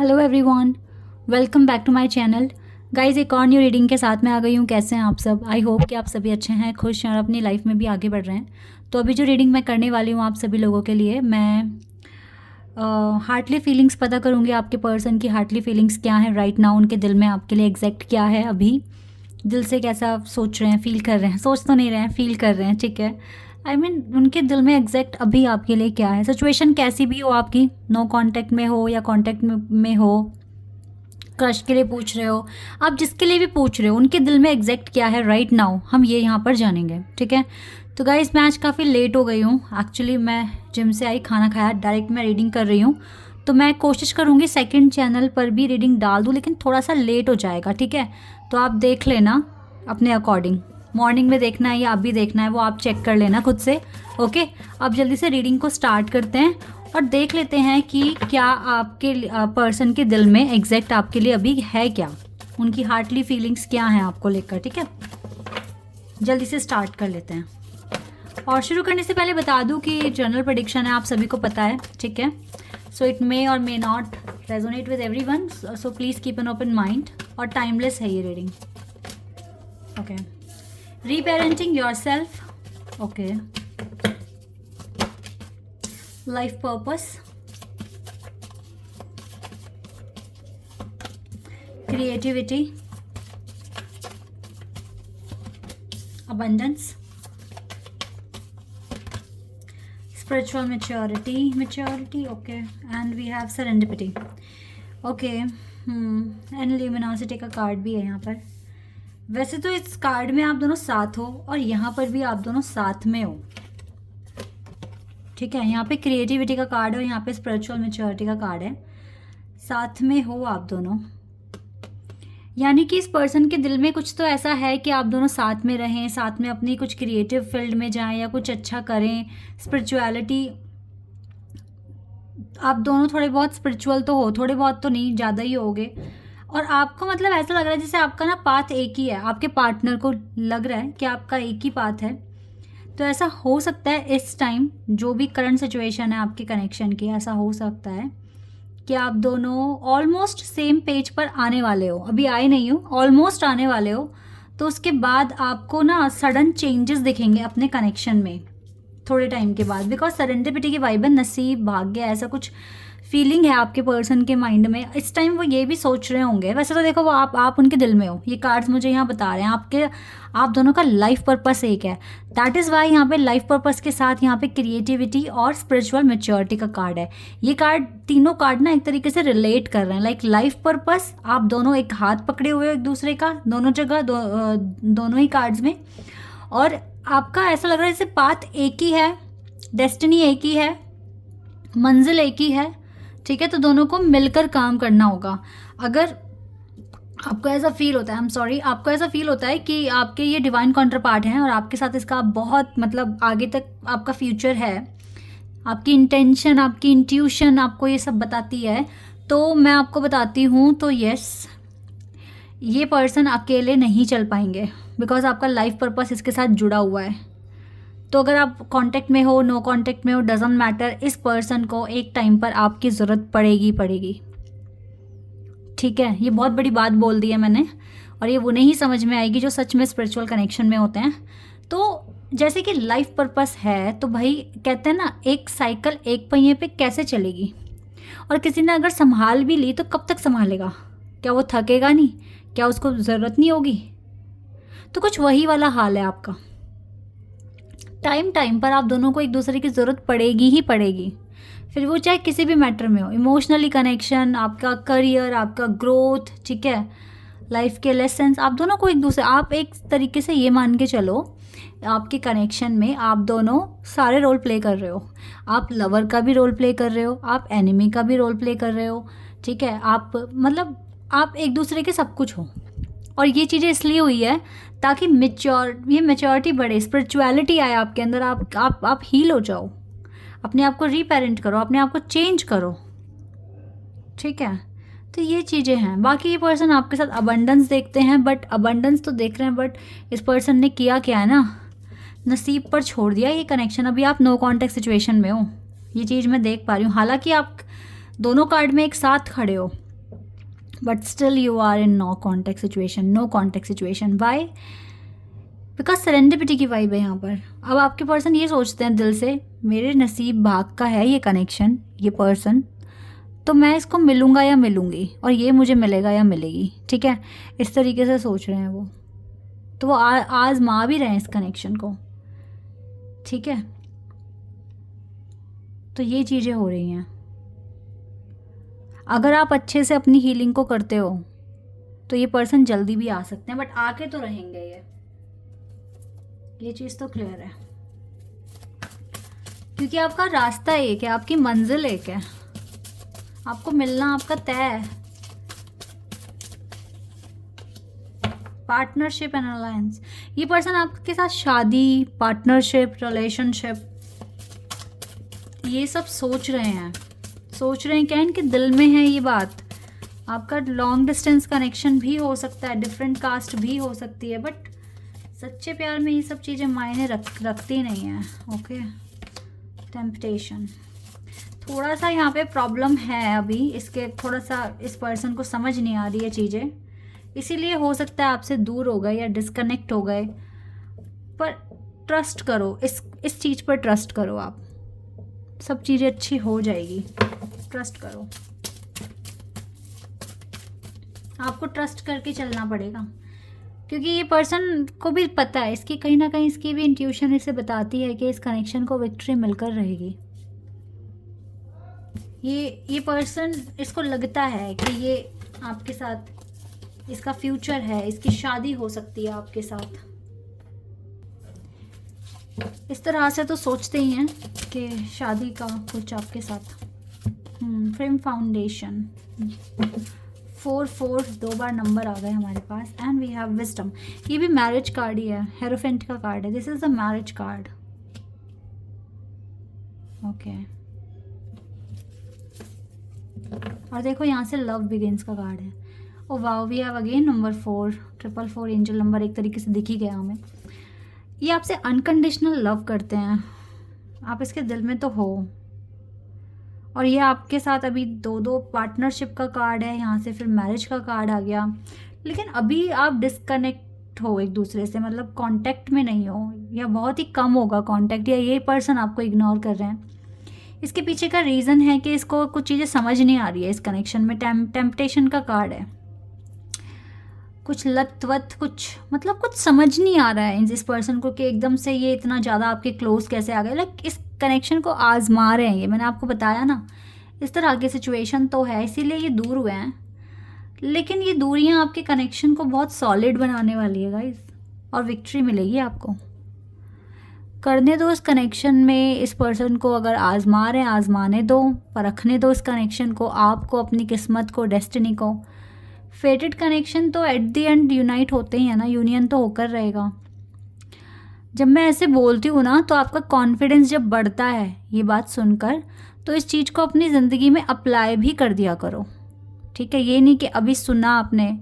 Hello everyone, welcome back to my channel. Guys, एक और new reading के साथ मैं आ गई हूँ। कैसे हैं आप सब? आई होप कि आप सभी अच्छे हैं, खुश हैं और अपनी लाइफ में भी आगे बढ़ रहे हैं। तो अभी जो रीडिंग मैं करने वाली हूँ आप सभी लोगों के लिए, मैं हार्टली फीलिंग्स पता करूँगी आपके पर्सन की हार्टली फीलिंग्स क्या है राइट नाउ, उनके दिल में आपके लिए एग्जैक्ट क्या है, अभी दिल से कैसा सोच रहे हैं, फील कर रहे हैं। सोच तो नहीं रहे हैं, फील कर रहे हैं, ठीक है। आई मीन उनके दिल में एग्जैक्ट अभी आपके लिए क्या है। सिचुएशन कैसी भी हो आपकी, नो कांटेक्ट में हो या कांटेक्ट में हो, क्रश के लिए पूछ रहे हो, आप जिसके लिए भी पूछ रहे हो, उनके दिल में एग्जैक्ट क्या है राइट नाउ, हम ये यहाँ पर जानेंगे, ठीक है। तो गाइस, मैं आज काफ़ी लेट हो गई हूँ। एक्चुअली मैं जिम से आई, खाना खाया, डायरेक्ट मैं रीडिंग कर रही हूँ। तो मैं कोशिश करूँगी सेकंड चैनल पर भी रीडिंग डाल दूँ, लेकिन थोड़ा सा लेट हो जाएगा, ठीक है। तो आप देख लेना अपने अकॉर्डिंग, मॉर्निंग में देखना है या अभी देखना है वो आप चेक कर लेना खुद से, ओके। अब जल्दी से रीडिंग को स्टार्ट करते हैं और देख लेते हैं कि क्या आपके पर्सन के दिल में एग्जैक्ट आपके लिए अभी है क्या, उनकी हार्टली फीलिंग्स क्या हैं आपको लेकर, ठीक है। जल्दी से स्टार्ट कर लेते हैं। और शुरू करने से पहले बता दूं कि जनरल प्रेडिक्शन है, आप सभी को पता है, ठीक है। सो it may or may not resonate with everyone, so please keep an open mind. और टाइमलेस है ये reading, okay. Reparenting yourself, okay. Life purpose, creativity, abundance, spiritual maturity, okay, and we have serendipity, okay। And luminosity का card भी है यहाँ पर। वैसे तो इस कार्ड में आप दोनों साथ हो और यहाँ पर भी आप दोनों साथ में हो, ठीक है। यहाँ पे क्रिएटिविटी का कार्ड है और यहाँ पे स्पिरिचुअल मैच्योरिटी का कार्ड है, साथ में हो आप दोनों। यानी कि इस पर्सन के दिल में कुछ तो ऐसा है कि आप दोनों साथ में रहें, साथ में अपनी कुछ क्रिएटिव फील्ड में जाएं या कुछ अच्छा करें। स्पिरिचुअलिटी, आप दोनों थोड़े बहुत स्पिरिचुअल तो हो, थोड़े बहुत तो नहीं, ज़्यादा ही होगे। और आपको मतलब ऐसा लग रहा है जैसे आपका ना पाथ एक ही है, आपके पार्टनर को लग रहा है कि आपका एक ही पाथ है। तो ऐसा हो सकता है इस टाइम जो भी करंट सिचुएशन है आपके कनेक्शन की, ऐसा हो सकता है कि आप दोनों ऑलमोस्ट सेम पेज पर आने वाले हो। अभी आए नहीं हो, ऑलमोस्ट आने वाले हो। तो उसके बाद आपको ना सडन चेंजेस दिखेंगे अपने कनेक्शन में थोड़े टाइम के बाद, बिकॉज सेरेंडिपिटी की वाइब है, नसीब, भाग्य, ऐसा कुछ फीलिंग है आपके पर्सन के माइंड में। इस टाइम वो ये भी सोच रहे होंगे, वैसे तो देखो वो आप उनके दिल में हो, ये कार्ड्स मुझे यहाँ बता रहे हैं। आप दोनों का लाइफ पर्पस एक है, दैट इज़ वाई यहाँ पे लाइफ पर्पस के साथ यहाँ पे क्रिएटिविटी और स्पिरिचुअल मैच्योरिटी का कार्ड है। ये कार्ड, तीनों कार्ड ना एक तरीके से रिलेट कर रहे हैं, लाइक लाइफ पर्पस, आप दोनों एक हाथ पकड़े हुए हो एक दूसरे का, दोनों जगह, दोनों ही कार्ड्स में। और आपका ऐसा लग रहा है जैसे पाथ एक ही है, डेस्टिनी एक ही है, मंजिल एक ही है, ठीक है। तो दोनों को मिलकर काम करना होगा। अगर आपको ऐसा फील होता है, आई एम सॉरी, आपको ऐसा फील होता है कि आपके ये डिवाइन काउंटर पार्ट हैं और आपके साथ इसका बहुत मतलब आगे तक आपका फ्यूचर है, आपकी इंटेंशन, आपकी इंट्यूशन आपको ये सब बताती है, तो मैं आपको बताती हूँ, तो यस, ये पर्सन अकेले नहीं चल पाएंगे, बिकॉज आपका लाइफ पर्पस इसके साथ जुड़ा हुआ है। तो अगर आप कांटेक्ट में हो, नो कांटेक्ट में हो, डजंट मैटर, इस पर्सन को एक टाइम पर आपकी ज़रूरत पड़ेगी, ठीक है। ये बहुत बड़ी बात बोल दी है मैंने, और ये वो नहीं समझ में आएगी जो सच में स्पिरिचुअल कनेक्शन में होते हैं। तो जैसे कि लाइफ पर्पस है, तो भाई कहते हैं ना, एक साइकिल एक पहिए पे कैसे चलेगी, और किसी ने अगर संभाल भी ली तो कब तक संभालेगा? क्या वो थकेगा नहीं? क्या उसको ज़रूरत नहीं होगी? तो कुछ वही वाला हाल है आपका। टाइम पर आप दोनों को एक दूसरे की ज़रूरत पड़ेगी ही पड़ेगी, फिर वो चाहे किसी भी मैटर में हो, इमोशनली कनेक्शन, आपका करियर, आपका ग्रोथ, ठीक है, लाइफ के लेसन्स, आप दोनों को एक दूसरे, आप एक तरीके से ये मान के चलो, आपके कनेक्शन में आप दोनों सारे रोल प्ले कर रहे हो। आप लवर का भी रोल प्ले कर रहे हो, आप एनिमी का भी रोल प्ले कर रहे हो, ठीक है। आप मतलब आप एक दूसरे के सब कुछ हो। और ये चीज़ें इसलिए हुई है ताकि मैच्योरिटी बढ़े, स्पिरिचुअलिटी आए आपके अंदर, आप हील हो जाओ, अपने आप को रीपेरेंट करो, अपने आप को चेंज करो, ठीक है। तो ये चीज़ें हैं। बाकी ये पर्सन आपके साथ अबंडेंस देखते हैं, बट अबंडेंस तो देख रहे हैं, बट इस पर्सन ने किया क्या है ना, नसीब पर छोड़ दिया ये कनेक्शन। अभी आप नो कॉन्टेक्ट सिचुएशन में हो, ये चीज़ मैं देख पा रही हूँ। हालांकि आप दोनों कार्ड में एक साथ खड़े हो, but still you are in no contact situation. Why? Because serendipity की वाइब है यहाँ पर। अब आपके पर्सन ये सोचते हैं दिल से, मेरे नसीब भाग का है ये कनेक्शन, ये पर्सन, तो मैं इसको मिलूँगा या मिलूँगी, और ये मुझे मिलेगा या मिलेगी। ठीक है, इस तरीके से सोच रहे हैं वो। तो वो आजमा भी रहे हैं इस कनेक्शन को। ठीक है, तो ये चीज़ें हो रही हैं। अगर आप अच्छे से अपनी हीलिंग को करते हो तो ये पर्सन जल्दी भी आ सकते हैं, बट आके तो रहेंगे ये चीज़ तो क्लियर है, क्योंकि आपका रास्ता एक है, आपकी मंजिल एक है, आपको मिलना आपका तय है। पार्टनरशिप एंड अलायंस, ये पर्सन आपके साथ शादी, पार्टनरशिप, रिलेशनशिप, ये सब सोच रहे हैं क्या इनके दिल में है ये बात। आपका लॉन्ग डिस्टेंस कनेक्शन भी हो सकता है, डिफरेंट कास्ट भी हो सकती है, बट सच्चे प्यार में ये सब चीज़ें मायने रखती नहीं है। ओके, टेम्पटेशन, थोड़ा सा यहाँ पे प्रॉब्लम है अभी, इसके थोड़ा सा इस पर्सन को समझ नहीं आ रही है चीज़ें, इसीलिए हो सकता है आपसे दूर हो गए या डिस्कनेक्ट हो गए। पर ट्रस्ट करो, इस चीज़ पर ट्रस्ट करो, आप सब चीज़ें अच्छी हो जाएगी, ट्रस्ट करो। आपको ट्रस्ट करके चलना पड़ेगा, क्योंकि ये पर्सन को भी पता है, इसकी कहीं ना कहीं इसकी भी इंट्यूशन इसे बताती है कि इस कनेक्शन को विक्ट्री मिलकर रहेगी। ये पर्सन, इसको लगता है कि ये आपके साथ, इसका फ्यूचर है, इसकी शादी हो सकती है आपके साथ। इस तरह से तो सोचते ही हैं कि शादी का कुछ आपके साथ। फ्रेम फाउंडेशन, 4 2 बार नंबर आ गए हमारे पास, एंड वी हैव विजडम। ये भी मैरिज कार्ड ही है, हेरोफेंट का कार्ड है, this is the marriage card. Okay, और देखो यहाँ से लव बिगिंस का कार्ड है। Oh wow, we have again number 4 444, angel number एक तरीके से दिख ही गया हमें। ये आपसे अनकंडीशनल लव करते हैं, आप इसके दिल में तो हो, और ये आपके साथ अभी 2 पार्टनरशिप का कार्ड है, यहाँ से फिर मैरिज का कार्ड आ गया। लेकिन अभी आप डिस्कनेक्ट हो एक दूसरे से, मतलब कांटेक्ट में नहीं हो, या बहुत ही कम होगा कांटेक्ट, या ये पर्सन आपको इग्नोर कर रहे हैं। इसके पीछे का रीज़न है कि इसको कुछ चीज़ें समझ नहीं आ रही है इस कनेक्शन में। टेम्पटेशन का कार्ड है, कुछ लत वत, कुछ मतलब कुछ समझ नहीं आ रहा है इस पर्सन को कि एकदम से ये इतना ज़्यादा आपके क्लोज कैसे आ गए। लाइक इस कनेक्शन को आजमा रहे हैं, ये मैंने आपको बताया ना, इस तरह की सिचुएशन तो है, इसीलिए ये दूर हुए हैं। लेकिन ये दूरियां आपके कनेक्शन को बहुत सॉलिड बनाने वाली है गाइस, और विक्ट्री मिलेगी आपको। करने दो इस कनेक्शन में, इस पर्सन को अगर आजमा रहे हैं आजमाने दो, परखने दो इस कनेक्शन को, आपको, अपनी किस्मत को, डेस्टिनी को। फेटेड कनेक्शन तो एट द एंड यूनाइट होते ही है ना, यूनियन तो होकर रहेगा। जब मैं ऐसे बोलती हूँ ना, तो आपका कॉन्फिडेंस जब बढ़ता है ये बात सुनकर, तो इस चीज़ को अपनी ज़िंदगी में अप्लाई भी कर दिया करो। ठीक है, ये नहीं कि अभी सुना आपने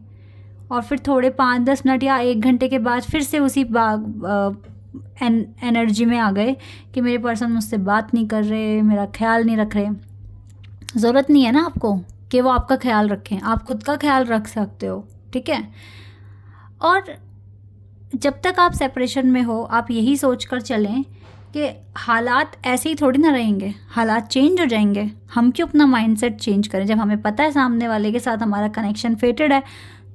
और फिर थोड़े 5-10 मिनट या 1 घंटे के बाद फिर से उसी एनर्जी में आ गए कि मेरे पर्सन मुझसे बात नहीं कर रहे, मेरा ख्याल नहीं रख रहे। ज़रूरत नहीं है ना आपको कि वो आपका ख्याल रखें, आप खुद का ख्याल रख सकते हो। ठीक है, और जब तक आप सेपरेशन में हो, आप यही सोच कर चलें कि हालात ऐसे ही थोड़ी ना रहेंगे, हालात चेंज हो जाएंगे। हम क्यों अपना माइंडसेट चेंज करें? जब हमें पता है सामने वाले के साथ हमारा कनेक्शन फेटेड है,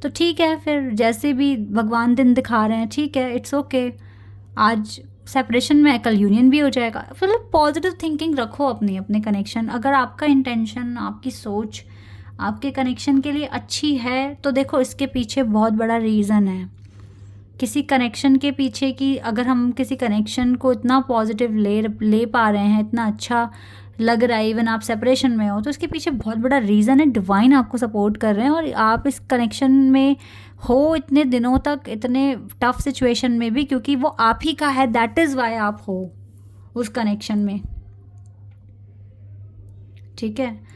तो ठीक है, फिर जैसे भी भगवान दिन दिखा रहे हैं, ठीक है, इट्स ओके। आज सेपरेशन में है, कल यूनियन भी हो जाएगा। फिर पॉजिटिव थिंकिंग रखो अपने कनेक्शन। अगर आपका इंटेंशन, आपकी सोच आपके कनेक्शन के लिए अच्छी है, तो देखो इसके पीछे बहुत बड़ा रीज़न है। किसी कनेक्शन के पीछे की, अगर हम किसी कनेक्शन को इतना पॉजिटिव ले पा रहे हैं, इतना अच्छा लग रहा है, इवन आप सेपरेशन में हो, तो इसके पीछे बहुत बड़ा रीज़न है। डिवाइन आपको सपोर्ट कर रहे हैं, और आप इस कनेक्शन में हो इतने दिनों तक, इतने टफ सिचुएशन में भी, क्योंकि वो आप ही का है। दैट इज़ वाई आप हो उस कनेक्शन में। ठीक है,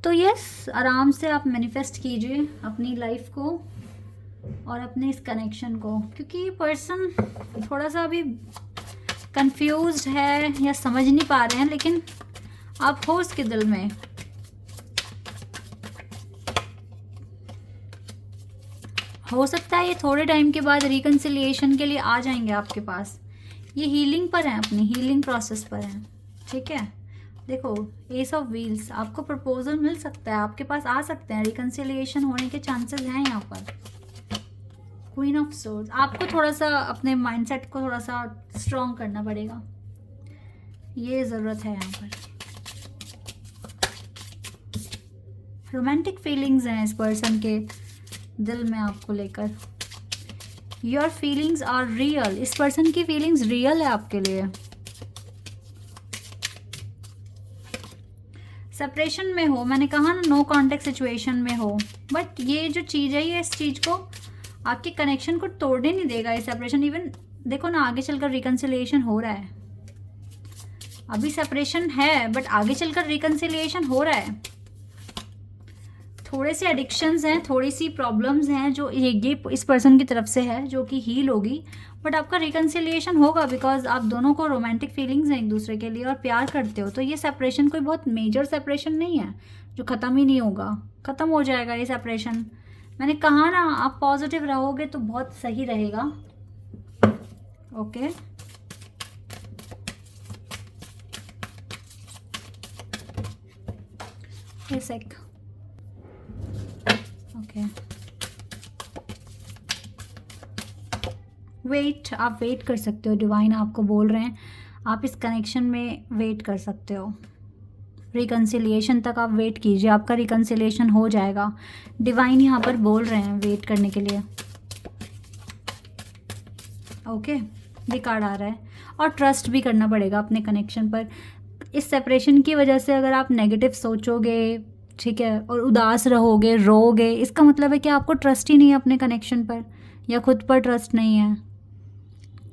तो यस, आराम से आप मैनिफेस्ट कीजिए अपनी लाइफ को और अपने इस कनेक्शन को, क्योंकि ये पर्सन थोड़ा सा अभी कंफ्यूज्ड है या समझ नहीं पा रहे हैं, लेकिन आप हो उसके दिल में। हो सकता है ये थोड़े टाइम के बाद रिकन्सिलिएशन के लिए आ जाएंगे आपके पास। ये हीलिंग पर है, अपनी हीलिंग प्रोसेस पर है, ठीक है। देखो एस ऑफ व्हील्स, आपको प्रपोजल मिल सकता है, आपके पास आ सकते हैं, रिकन्सिलिएशन होने के चांसेस हैं यहाँ पर। क्वीन ऑफ सोर्ड्स, आपको थोड़ा सा अपने माइंडसेट को थोड़ा सा स्ट्रॉन्ग करना पड़ेगा, ये ज़रूरत है यहाँ पर। रोमांटिक फीलिंग्स हैं इस पर्सन के दिल में आपको लेकर। योर फीलिंग्स आर रियल, इस पर्सन की फीलिंग्स रियल है आपके लिए। सेपरेशन में हो, मैंने कहा ना नो कॉन्टेक्ट सिचुएशन में हो, बट ये जो चीज़ है ये इस चीज़ को आपके कनेक्शन को तोड़ने नहीं देगा ये सेपरेशन। इवन देखो ना आगे चलकर रिकन्सिलिएशन हो रहा है, अभी सेपरेशन है बट आगे चलकर रिकन्सिलिएशन हो रहा है। थोड़े से एडिक्शंस हैं, थोड़ी सी प्रॉब्लम्स हैं जो ये इस पर्सन की तरफ से है जो कि हील होगी, बट आपका रिकन्सिलिएशन होगा बिकॉज आप दोनों को रोमांटिक फीलिंग्स हैं एक दूसरे के लिए और प्यार करते हो। तो ये सेपरेशन कोई बहुत मेजर सेपरेशन नहीं है जो ख़त्म ही नहीं होगा, ख़त्म हो जाएगा ये सेपरेशन। मैंने कहा ना आप पॉजिटिव रहोगे तो बहुत सही रहेगा। ओके एक ओके वेट, आप वेट कर सकते हो, डिवाइन आपको बोल रहे हैं आप इस कनेक्शन में वेट कर सकते हो, रिकन्सिलिएशन तक आप वेट कीजिए, आपका रिकन्सिलिएशन हो जाएगा। डिवाइन यहाँ पर बोल रहे हैं वेट करने के लिए। ओके ये कार्ड आ रहा है, और ट्रस्ट भी करना पड़ेगा अपने कनेक्शन पर। इस सेपरेशन की वजह से अगर आप नेगेटिव सोचोगे, ठीक है, और उदास रहोगे, रोओगे, इसका मतलब है कि आपको ट्रस्ट ही नहीं है अपने कनेक्शन पर या खुद पर ट्रस्ट नहीं है।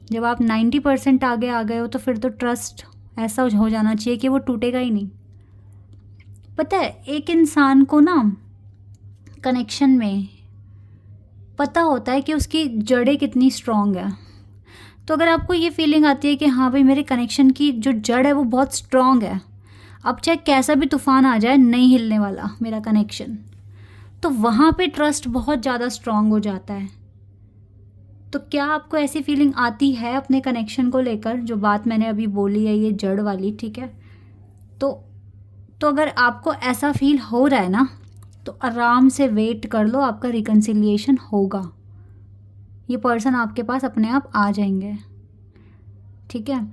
जब आप 90% आगे आ गए हो तो फिर तो ट्रस्ट ऐसा हो जाना चाहिए कि वो टूटेगा ही नहीं। पता है एक इंसान को ना कनेक्शन में पता होता है कि उसकी जड़ें कितनी स्ट्रॉन्ग है। तो अगर आपको ये फीलिंग आती है कि हाँ भाई मेरे कनेक्शन की जो जड़ है वो बहुत स्ट्रॉन्ग है, अब चाहे कैसा भी तूफान आ जाए नहीं हिलने वाला मेरा कनेक्शन, तो वहाँ पे ट्रस्ट बहुत ज़्यादा स्ट्रॉन्ग हो जाता है। तो क्या आपको ऐसी फीलिंग आती है अपने कनेक्शन को लेकर, जो बात मैंने अभी बोली है ये जड़ वाली, ठीक है। तो अगर आपको ऐसा फील हो रहा है ना तो आराम से वेट कर लो, आपका रिकन्सिलिएशन होगा। ये पर्सन आपके पास अपने आप आ जाएंगे, ठीक है।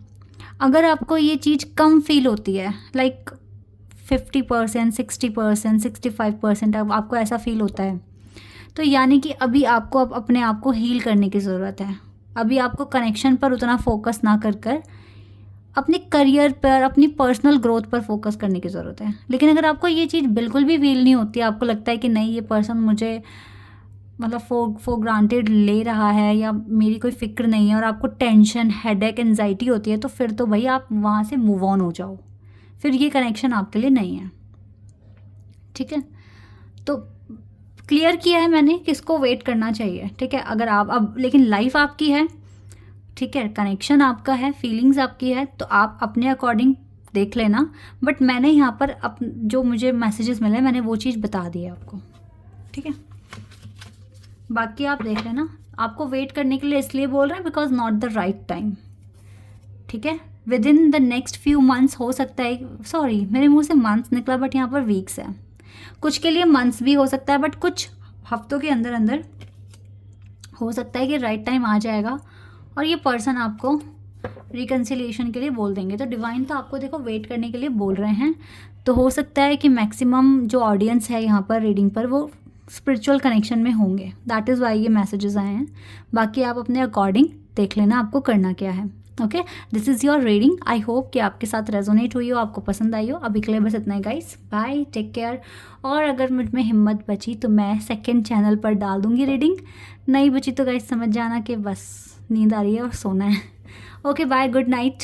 अगर आपको ये चीज़ कम फील होती है लाइक 50%, 60%, 65% अब आपको ऐसा फील होता है, तो यानी कि अभी आपको अब अपने आप को हील करने की ज़रूरत है। अभी आपको कनेक्शन पर उतना फोकस ना कर अपने करियर पर, अपनी पर्सनल ग्रोथ पर फोकस करने की ज़रूरत है। लेकिन अगर आपको ये चीज़ बिल्कुल भी फील नहीं होती, आपको लगता है कि नहीं ये पर्सन मुझे मतलब फॉर ग्रांटेड ले रहा है या मेरी कोई फिक्र नहीं है, और आपको टेंशन, हेडेक, एंजाइटी होती है, तो फिर तो भाई आप वहाँ से मूव ऑन हो जाओ, फिर ये कनेक्शन आपके लिए नहीं है, ठीक है। तो क्लियर किया है मैंने किसको वेट करना चाहिए, ठीक है। अगर आप अब, लेकिन लाइफ आपकी है, ठीक है, कनेक्शन आपका है, फीलिंग्स आपकी है, तो आप अपने अकॉर्डिंग देख लेना। बट मैंने यहाँ पर जो मुझे मैसेजेस मिले मैंने वो चीज़ बता दी है आपको, ठीक है। बाकी आप देख लेना, आपको वेट करने के लिए इसलिए बोल रहे हैं because not the right time, ठीक है। With in the next few months हो सकता है, सॉरी मेरे मुंह से मंथ्स निकला बट यहाँ पर वीक्स है, कुछ के लिए मंथ्स भी हो सकता है, बट कुछ हफ्तों के अंदर अंदर हो सकता है कि राइट टाइम आ जाएगा और ये पर्सन आपको रिकन्सिलिएशन के लिए बोल देंगे। तो डिवाइन तो आपको देखो वेट करने के लिए बोल रहे हैं। तो हो सकता है कि मैक्सिमम जो ऑडियंस है यहाँ पर रीडिंग पर वो स्पिरिचुअल कनेक्शन में होंगे, दैट इज़ वाई ये मैसेजेस आए हैं। बाकी आप अपने अकॉर्डिंग देख लेना आपको करना क्या है। Okay, this is your reading. I hope कि आपके साथ रेजोनेट हुई हो, आपको पसंद आई हो। अभी के लिए बस इतना ही गाइस, बाय, टेक केयर। और अगर मुझ में हिम्मत बची तो मैं सेकंड चैनल पर डाल दूँगी रीडिंग, नहीं बची तो गाइस समझ जाना कि बस नींद आ रही है और सोना है। Okay bye, good night.